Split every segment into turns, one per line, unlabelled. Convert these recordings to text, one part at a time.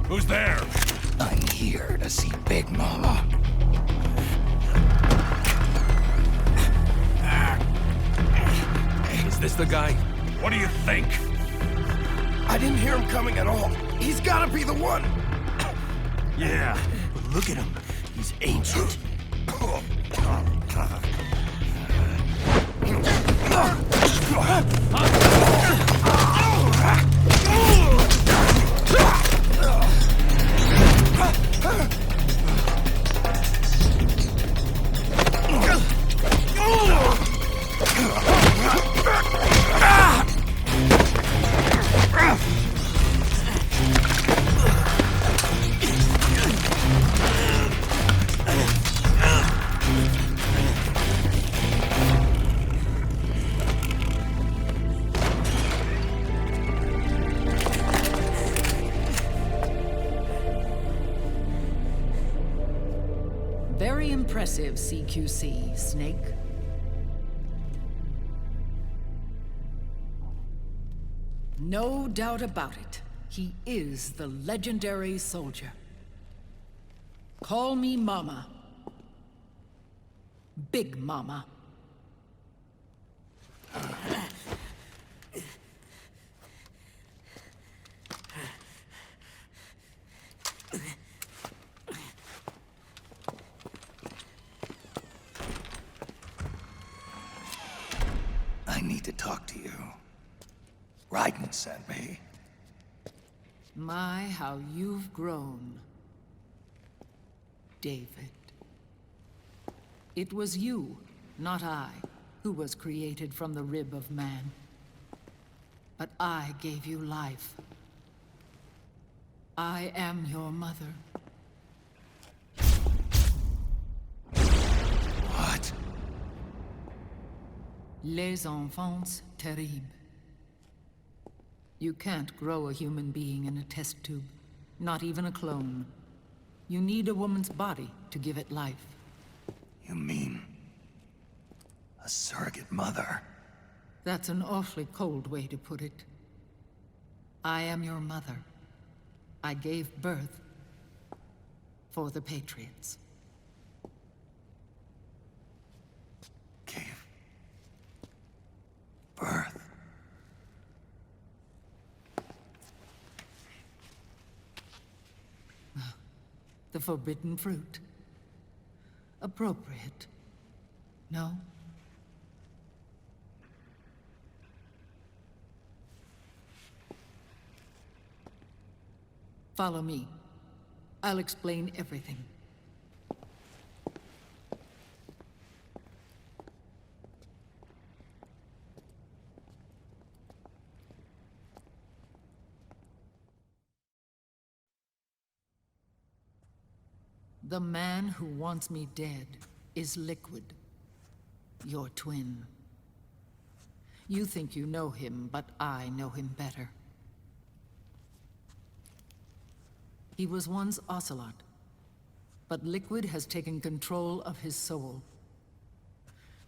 Who's there?
I'm here to see Big Mama.
Is this the guy? What do you think?
I didn't hear him coming at all. He's gotta be the one!
Yeah, but look at him. He's ancient.
Very impressive, CQC, Snake. No doubt about it. He is the legendary soldier. Call me Mama. Big Mama.
I need to talk to you. Raiden sent me.
My, how you've grown, David. It was you, not I, who was created from the rib of man. But I gave you life. I am your mother.
What?
Les enfants terribles. You can't grow a human being in a test tube, not even a clone. You need a woman's body to give it life.
You mean... a surrogate mother?
That's an awfully cold way to put it. I am your mother. I gave birth for the Patriots.
Gave... birth?
The forbidden fruit. Appropriate. No? Follow me. I'll explain everything. The man who wants me dead is Liquid, your twin. You think you know him, but I know him better. He was once Ocelot, but Liquid has taken control of his soul.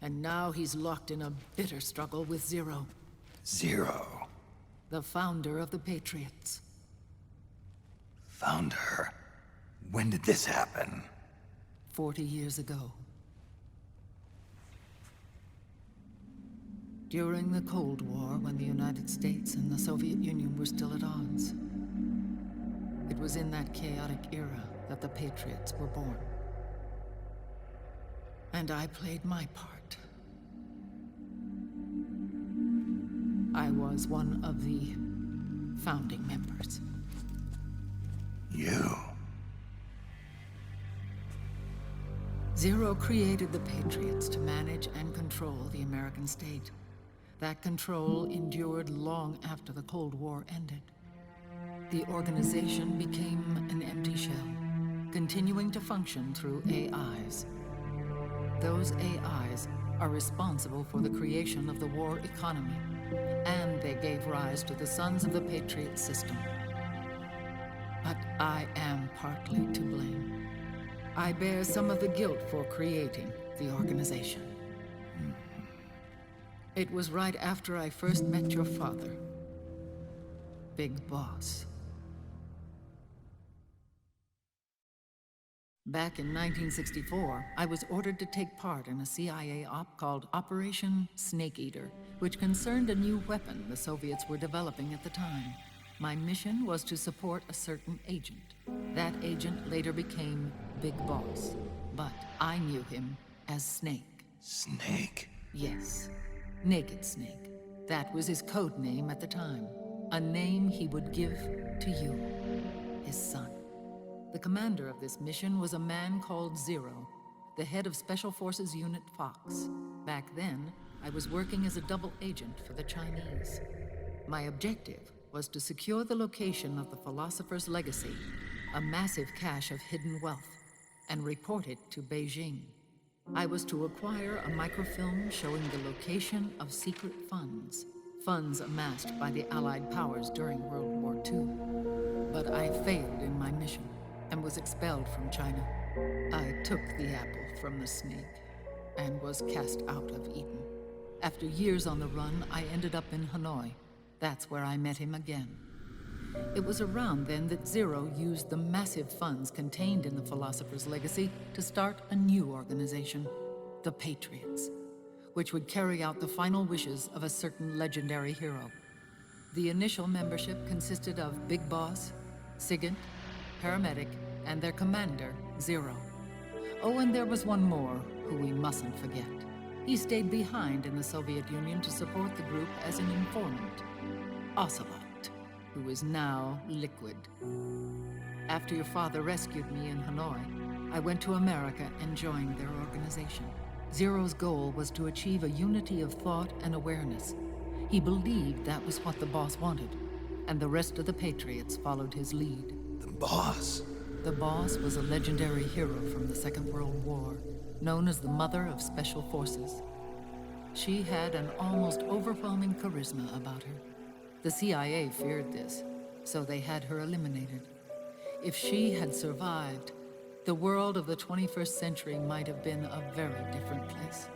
And now he's locked in a bitter struggle with Zero.
Zero?
The founder of the Patriots.
Founder? When did this happen?
40 years ago. During the Cold War, when the United States and the Soviet Union were still at odds. It was in that chaotic era that the Patriots were born. And I played my part. I was one of the founding members.
You?
Zero created the Patriots to manage and control the American state. That control endured long after the Cold War ended. The organization became an empty shell, continuing to function through AIs. Those AIs are responsible for the creation of the war economy, and they gave rise to the Sons of the Patriot system. But I am partly to blame. I bear some of the guilt for creating the organization. It was right after I first met your father, Big Boss. Back in 1964, I was ordered to take part in a CIA op called Operation Snake Eater, which concerned a new weapon the Soviets were developing at the time. My mission was to support a certain agent. That agent later became Big Boss, but I knew him as Snake.
Snake?
Yes, Naked Snake. That was his code name at the time. A name he would give to you, his son. The commander of this mission was a man called Zero, the head of Special Forces Unit Fox. Back then, I was working as a double agent for the Chinese. My objective was to secure the location of the Philosopher's Legacy, a massive cache of hidden wealth, and report it to Beijing. I was to acquire a microfilm showing the location of secret funds amassed by the Allied powers during World War II. But I failed in my mission and was expelled from China. I took the apple from the snake and was cast out of Eden. After years on the run, I ended up in Hanoi. That's where I met him again. It was around then that Zero used the massive funds contained in the Philosopher's Legacy to start a new organization, the Patriots, which would carry out the final wishes of a certain legendary hero. The initial membership consisted of Big Boss, Sigint, Paramedic, and their commander, Zero. Oh, and there was one more who we mustn't forget. He stayed behind in the Soviet Union to support the group as an informant, Ocelot, who is now Liquid. After your father rescued me in Hanoi, I went to America and joined their organization. Zero's goal was to achieve a unity of thought and awareness. He believed that was what the boss wanted, and the rest of the Patriots followed his lead.
The boss?
The boss was a legendary hero from the Second World War, known as the Mother of Special Forces. She had an almost overwhelming charisma about her. The CIA feared this, so they had her eliminated. If she had survived, the world of the 21st century might have been a very different place.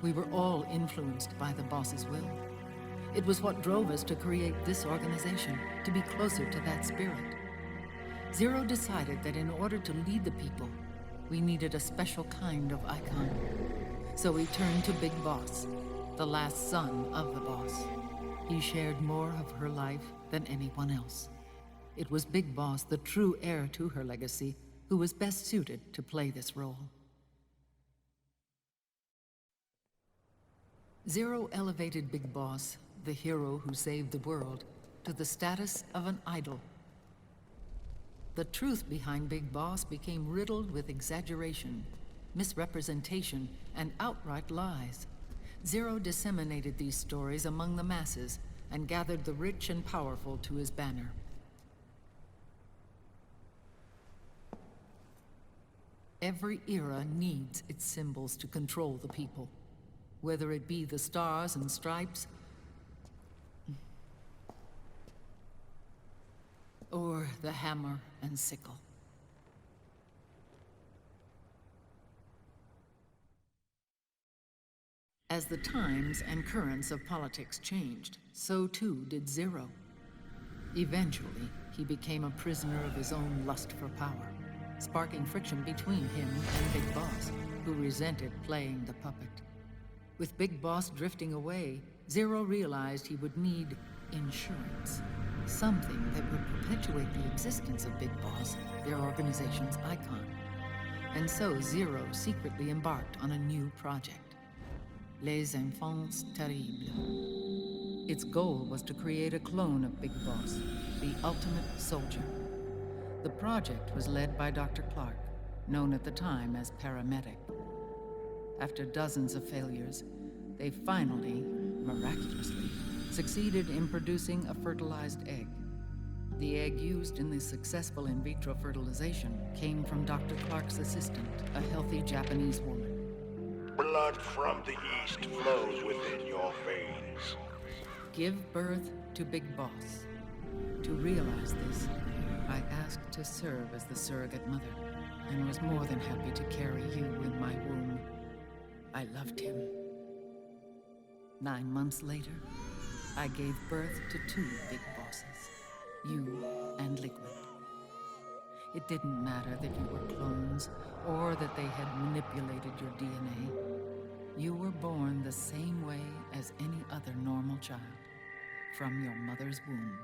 We were all influenced by the boss's will. It was what drove us to create this organization, to be closer to that spirit. Zero decided that in order to lead the people, we needed a special kind of icon. So we turned to Big Boss, the last son of the boss. He shared more of her life than anyone else. It was Big Boss, the true heir to her legacy, who was best suited to play this role. Zero elevated Big Boss, the hero who saved the world, to the status of an idol. The truth behind Big Boss became riddled with exaggeration, misrepresentation, and outright lies. Zero disseminated these stories among the masses and gathered the rich and powerful to his banner. Every era needs its symbols to control the people, whether it be the stars and stripes, or the hammer and sickle. As the times and currents of politics changed, so too did Zero. Eventually, he became a prisoner of his own lust for power, sparking friction between him and Big Boss, who resented playing the puppet. With Big Boss drifting away, Zero realized he would need insurance. Something that would perpetuate the existence of Big Boss, their organization's icon. And so Zero secretly embarked on a new project. Les Enfants Terribles. Its goal was to create a clone of Big Boss, the ultimate soldier. The project was led by Dr. Clark, known at the time as Paramedic. After dozens of failures, they finally, miraculously, succeeded in producing a fertilized egg. The egg used in the successful in vitro fertilization came from Dr. Clark's assistant, a healthy Japanese woman.
Blood from the east flows within your veins.
Give birth to Big Boss. To realize this, I asked to serve as the surrogate mother, and was more than happy to carry you in my womb. I loved him. 9 months later, I gave birth to 2 Big Bosses, you and Liquid. It didn't matter that you were clones, or that they had manipulated your DNA. You were born the same way as any other normal child, from your mother's womb.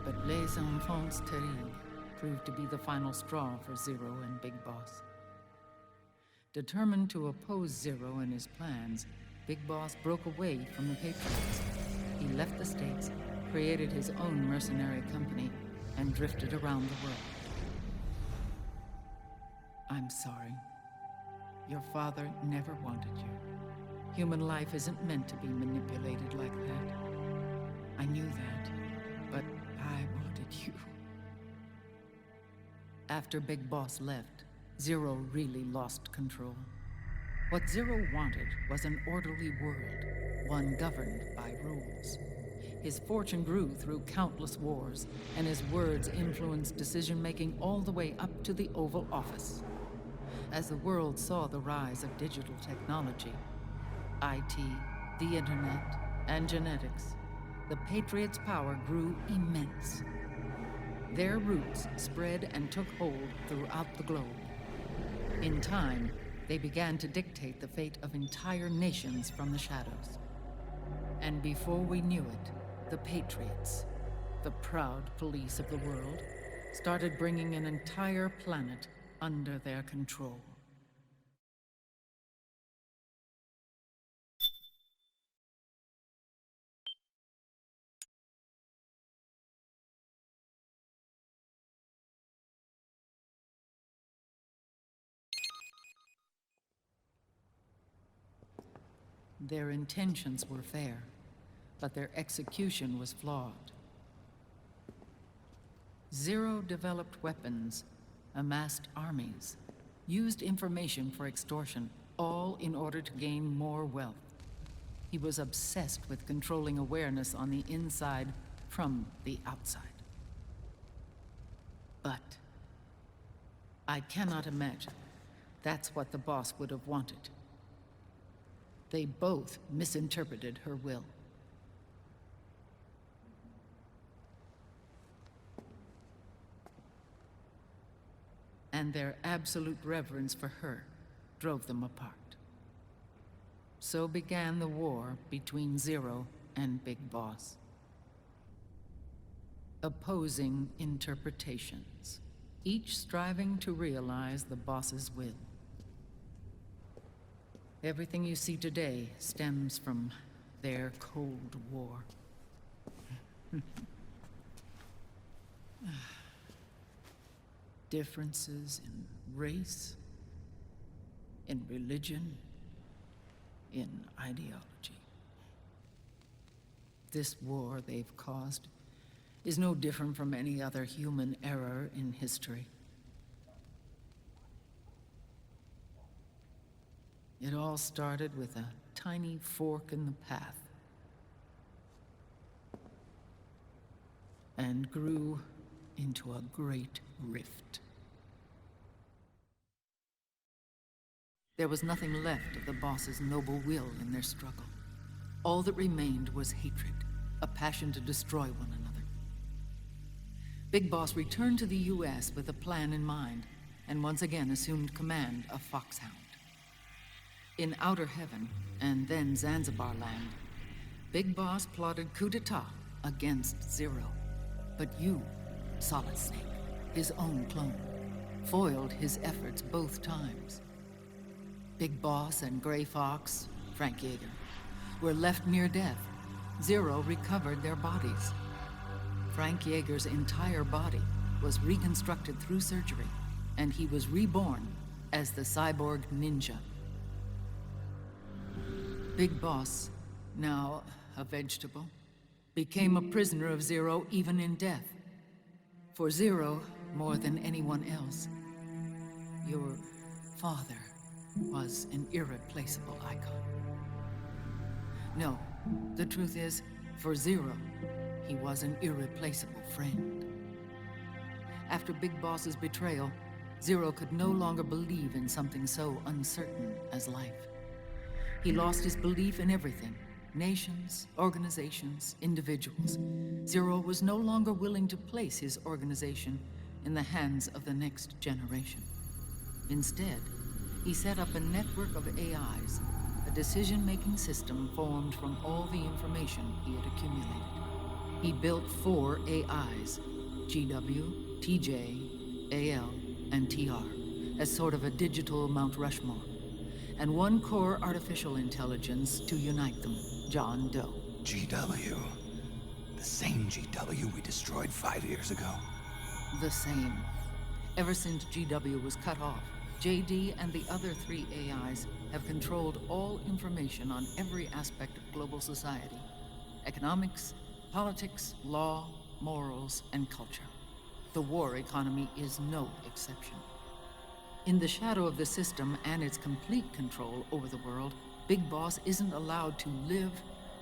But Les Enfants Terribles proved to be the final straw for Zero and Big Boss. Determined to oppose Zero and his plans, Big Boss broke away from the Patriots. He left the States, created his own mercenary company, and drifted around the world. I'm sorry. Your father never wanted you. Human life isn't meant to be manipulated like that. I knew that, but I wanted you. After Big Boss left, Zero really lost control. What Zero wanted was an orderly world, one governed by rules. His fortune grew through countless wars, and his words influenced decision-making all the way up to the Oval Office. As the world saw the rise of digital technology, IT, the internet, and genetics, the Patriots' power grew immense. Their roots spread and took hold throughout the globe. In time, they began to dictate the fate of entire nations from the shadows. And before we knew it, the Patriots, the proud police of the world, started bringing an entire planet under their control. Their intentions were fair, but their execution was flawed. Zero developed weapons, amassed armies, used information for extortion, all in order to gain more wealth. He was obsessed with controlling awareness on the inside from the outside. But I cannot imagine that's what the boss would have wanted. They both misinterpreted her will. And their absolute reverence for her drove them apart. So began the war between Zero and Big Boss. Opposing interpretations, each striving to realize the boss's will. Everything you see today stems from their Cold War. Differences in race, in religion, in ideology. This war they've caused is no different from any other human error in history. It all started with a tiny fork in the path, and grew into a great rift. There was nothing left of the boss's noble will in their struggle. All that remained was hatred, a passion to destroy one another. Big Boss returned to the US with a plan in mind, and once again assumed command of Foxhound. In Outer Heaven, and then Zanzibar Land, Big Boss plotted coup d'etat against Zero. But you, Solid Snake, his own clone, foiled his efforts both times. Big Boss and Gray Fox, Frank Yeager, were left near death. Zero recovered their bodies. Frank Yeager's entire body was reconstructed through surgery, and he was reborn as the cyborg ninja. Big Boss, now a vegetable, became a prisoner of Zero even in death. For Zero, more than anyone else, your father was an irreplaceable icon. No, the truth is, for Zero, he was an irreplaceable friend. After Big Boss's betrayal, Zero could no longer believe in something so uncertain as life. He lost his belief in everything, Nations, organizations, individuals. Zero was no longer willing to place his organization in the hands of the next generation. Instead, he set up a network of AIs, a decision-making system formed from all the information he had accumulated. He built 4 AIs, GW, TJ, AL, and TR, as sort of a digital Mount Rushmore, and 1 core artificial intelligence to unite them, John Doe.
GW. The same GW we destroyed 5 years ago.
The same. Ever since GW was cut off, JD and the other 3 AIs have controlled all information on every aspect of global society. Economics, politics, law, morals, and culture. The war economy is no exception. In the shadow of the system and its complete control over the world, Big Boss isn't allowed to live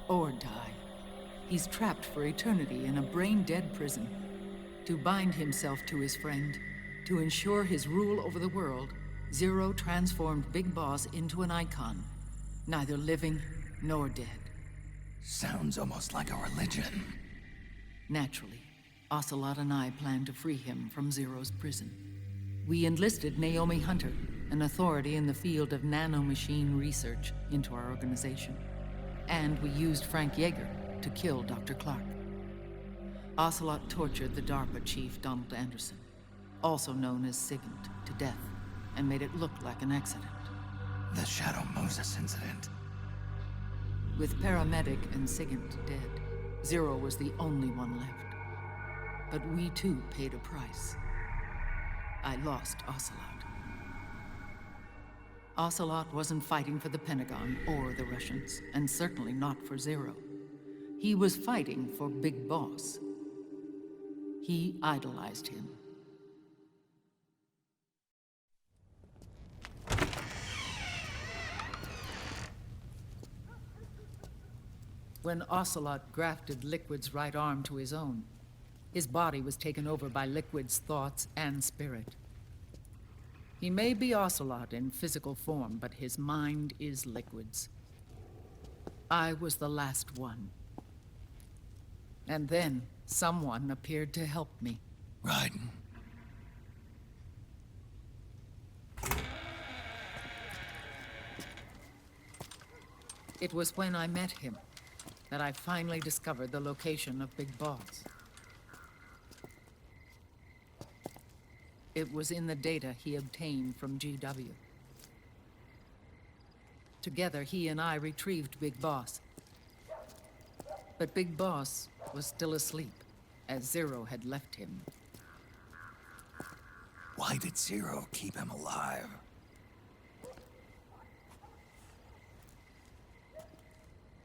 or die. He's trapped for eternity in a brain-dead prison. To bind himself to his friend, to ensure his rule over the world, Zero transformed Big Boss into an icon, neither living nor dead.
Sounds almost like a religion.
Naturally, Ocelot and I plan to free him from Zero's prison. We enlisted Naomi Hunter, an authority in the field of nanomachine research, into our organization. And we used Frank Yeager to kill Dr. Clark. Ocelot tortured the DARPA chief, Donald Anderson, also known as Sigint, to death, and made it look like an accident.
The Shadow Moses incident.
With Paramedic and Sigint dead, Zero was the only one left. But we too paid a price. I lost Ocelot. Ocelot wasn't fighting for the Pentagon or the Russians, and certainly not for Zero. He was fighting for Big Boss. He idolized him. When Ocelot grafted Liquid's right arm to his own, his body was taken over by Liquid's thoughts and spirit. He may be Ocelot in physical form, but his mind is Liquid's. I was the last one. And then someone appeared to help me.
Raiden.
It was when I met him that I finally discovered the location of Big Boss. It was in the data he obtained from GW. Together, he and I retrieved Big Boss. But Big Boss was still asleep, as Zero had left him.
Why did Zero keep him alive?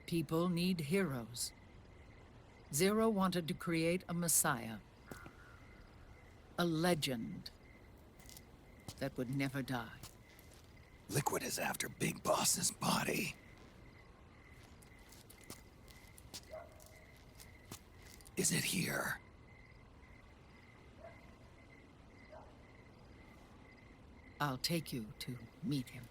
People need heroes. Zero wanted to create a messiah. A legend that would never die.
Liquid is after Big Boss's body. Is it here?
I'll take you to meet him.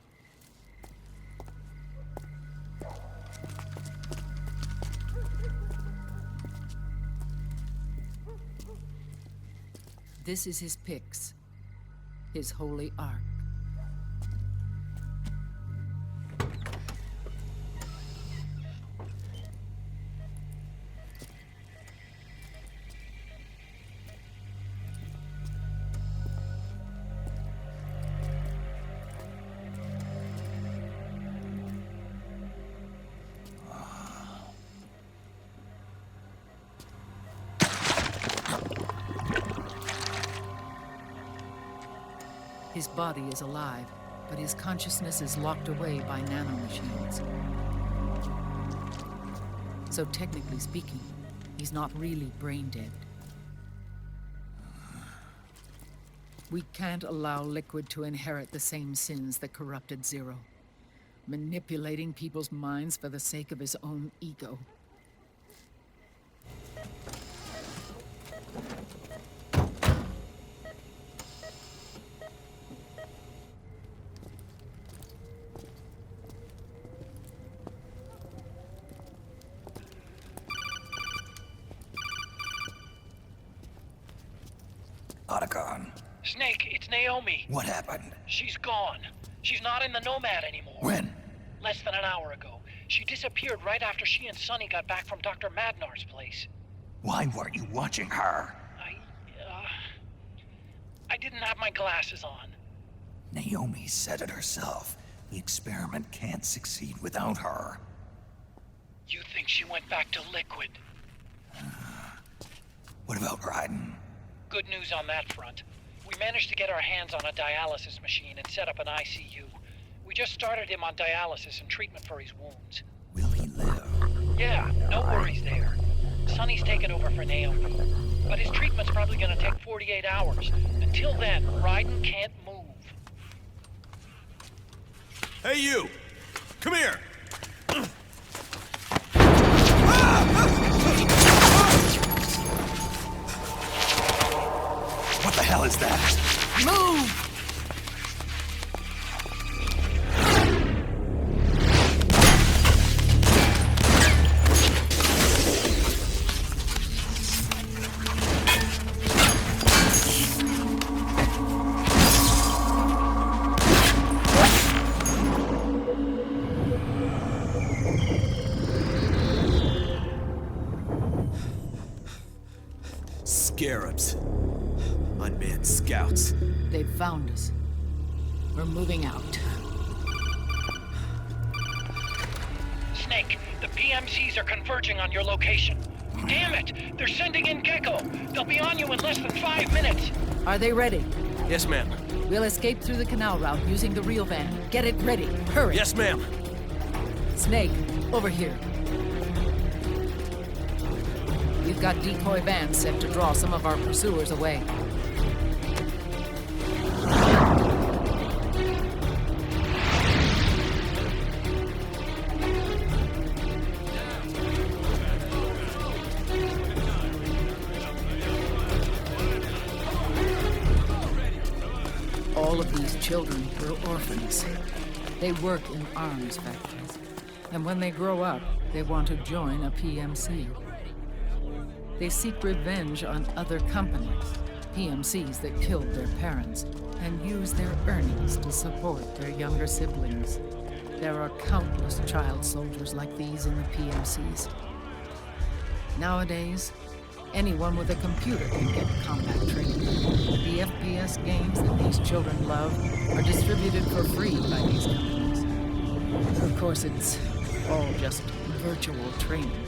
This is his pyx, his holy ark. His body is alive, but his consciousness is locked away by nanomachines. So technically speaking, he's not really brain dead. We can't allow Liquid to inherit the same sins that corrupted Zero, manipulating people's minds for the sake of his own ego.
Otacon.
Snake, it's Naomi.
What happened?
She's gone. She's not in the Nomad anymore.
When?
Less than an hour ago. She disappeared right after she and Sonny got back from Dr. Madnar's place.
Why weren't you watching her?
I didn't have my glasses on.
Naomi said it herself. The experiment can't succeed without her.
You think she went back to Liquid?
What about Raiden?
Good news on that front. We managed to get our hands on a dialysis machine and set up an ICU. We just started him on dialysis and treatment for his wounds.
Will he live?
Yeah, no worries there. Sonny's taken over for Naomi. But his treatment's probably gonna take 48 hours. Until then, Raiden can't move.
Hey, you! Come here!
What the hell is that?
Move!
Scarabs. Unmanned scouts.
They've found us. We're moving out.
Snake, the PMCs are converging on your location. Damn it! They're sending in Gecko! They'll be on you in less than 5 minutes!
Are they ready?
Yes, ma'am.
We'll escape through the canal route using the real van. Get it ready. Hurry.
Yes, ma'am.
Snake, over here. We've got decoy vans set to draw some of our pursuers away. All of these children were orphans. They work in arms factories. And when they grow up, they want to join a PMC. They seek revenge on other companies, PMCs that killed their parents, and use their earnings to support their younger siblings. There are countless child soldiers like these in the PMCs. Nowadays, anyone with a computer can get combat training. The FPS games that these children love are distributed for free by these companies. Of course, it's all just virtual training.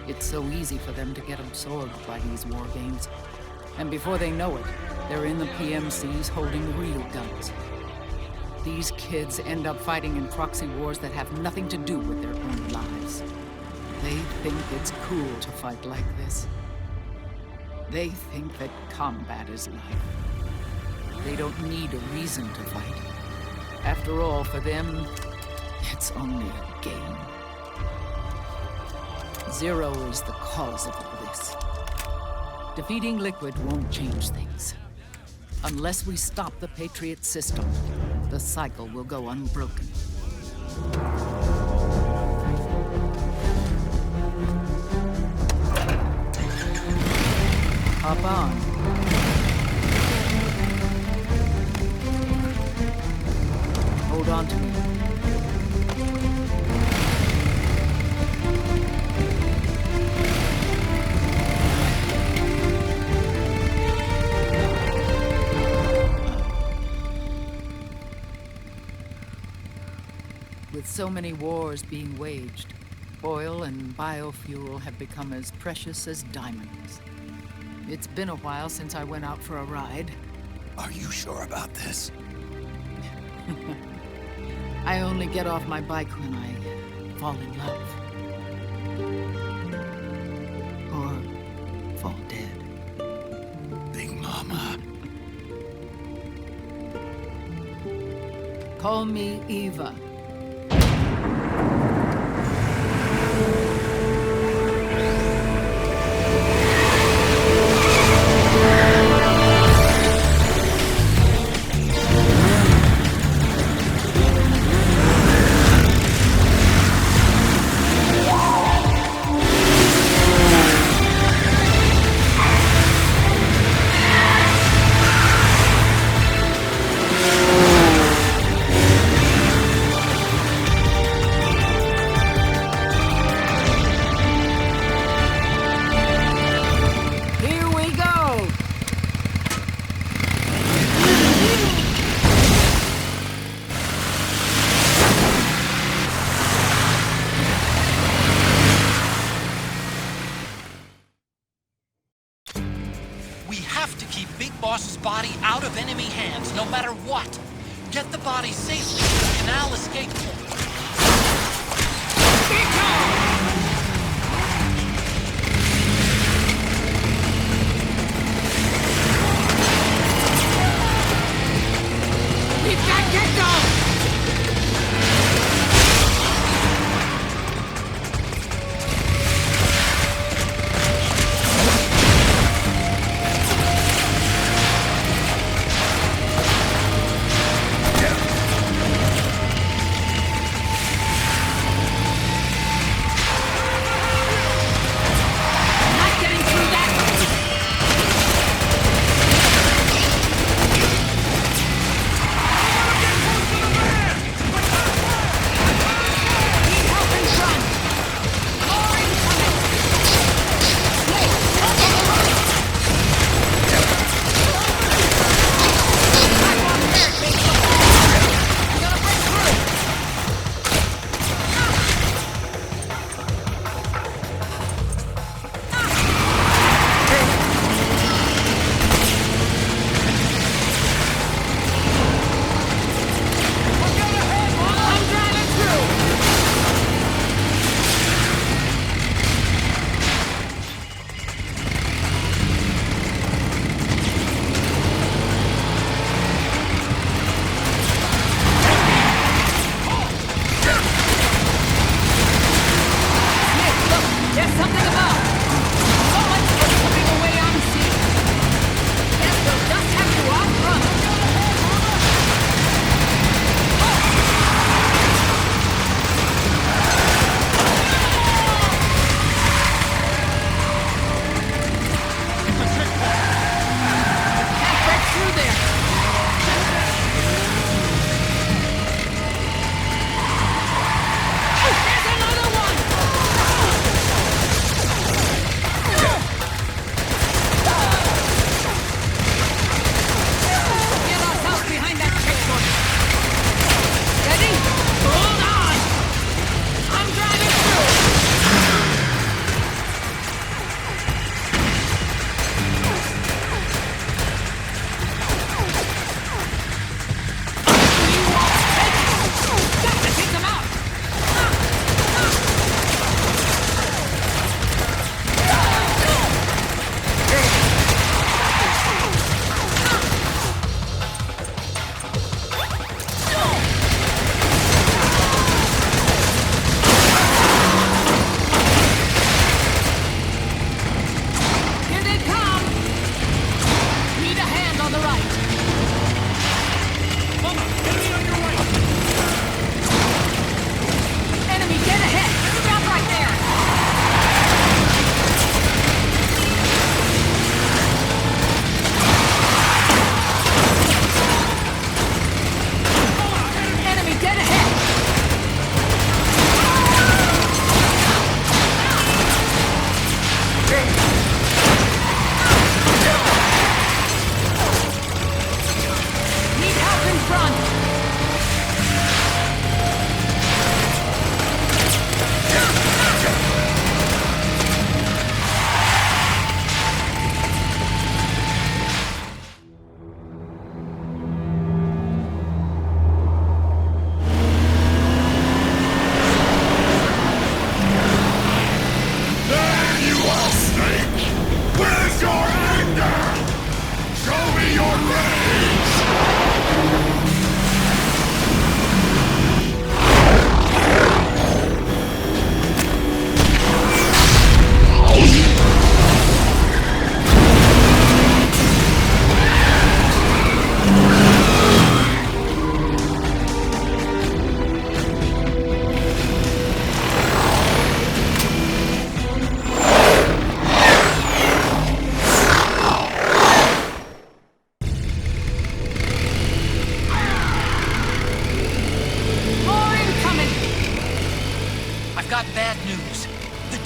It's so easy for them to get absorbed by these war games. And before they know it, they're in the PMCs holding real guns. These kids end up fighting in proxy wars that have nothing to do with their own lives. They think it's cool to fight like this. They think that combat is life. They don't need a reason to fight. After all, for them, it's only a game. Zero is the cause of all this. Defeating Liquid won't change things. Unless we stop the Patriot system, the cycle will go unbroken. Hop on. Hold on to me. With so many wars being waged, oil and biofuel have become as precious as diamonds. It's been a while since I went out for a ride.
Are you sure about this?
I only get off my bike when I fall in love. Or fall dead.
Big Mama.
Call me Eva.
We have to keep Big Boss's body out of enemy hands, no matter what. Get the body safely to the canal escape point.
We've got Gecko!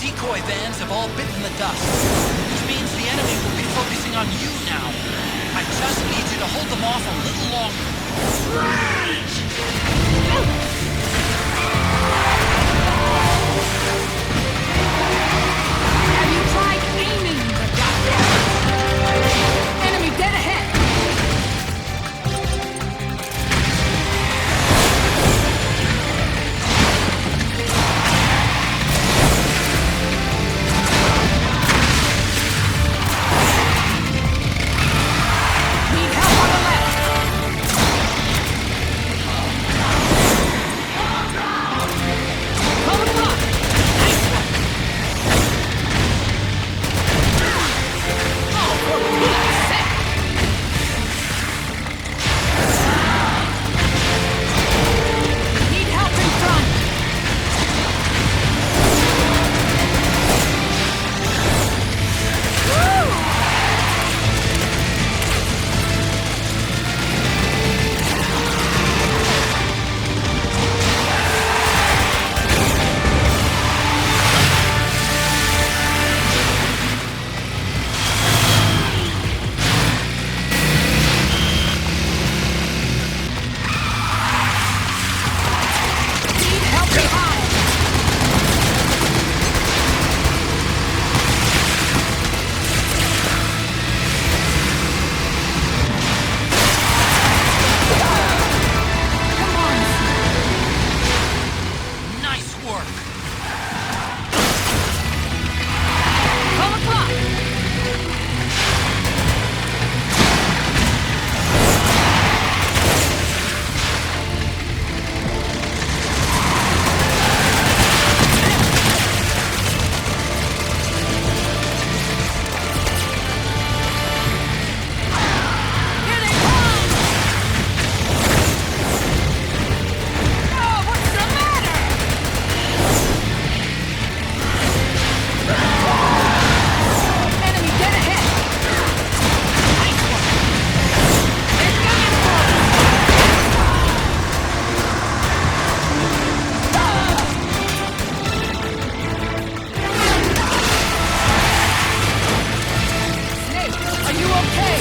decoy vans have all bitten the dust, which means the enemy will be focusing on you now. I just need you to hold them off a little longer.
Have you tried aiming the goddamn? Are you okay?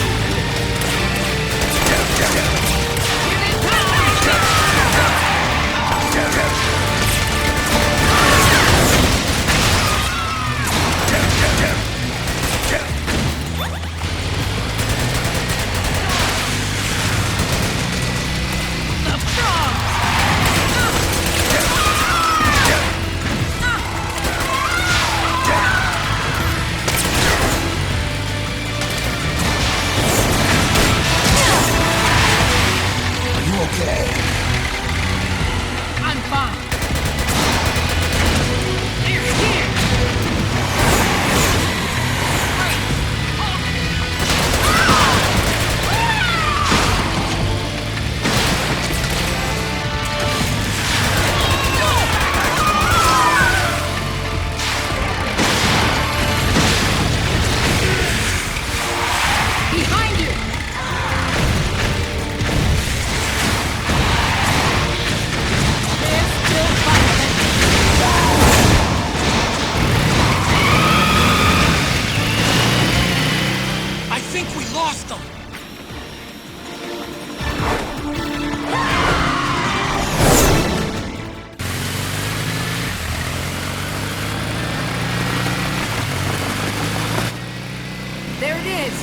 There it is!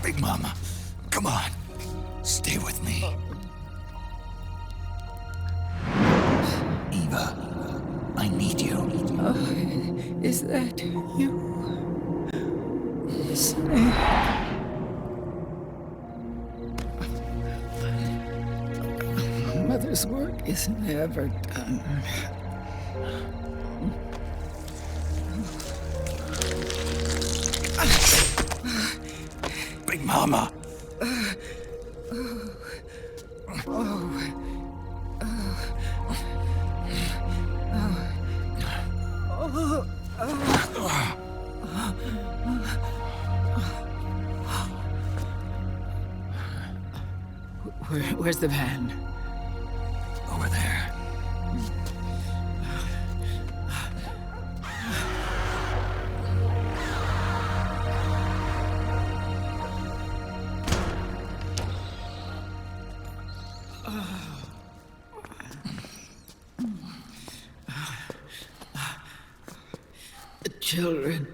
Big Mama, come on. Stay with me. Eva, I need you.
Is that you? Snake. Mother's work is never done.
Big Mama.
Where's the van?
Over there.
The children.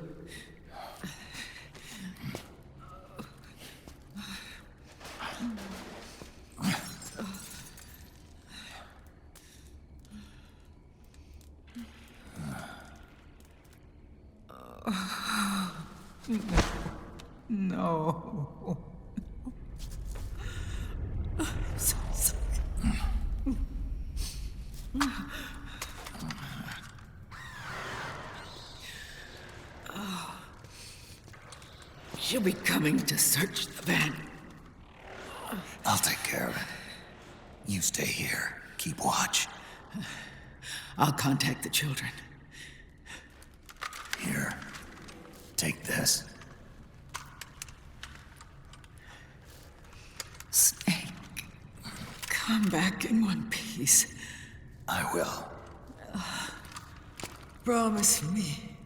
No. I'm so sorry. She'll be coming to search the van.
I'll take care of it. You stay here. Keep watch.
I'll contact the children.
Here. Take this.
Snake, come back in one piece.
I will.
Promise me.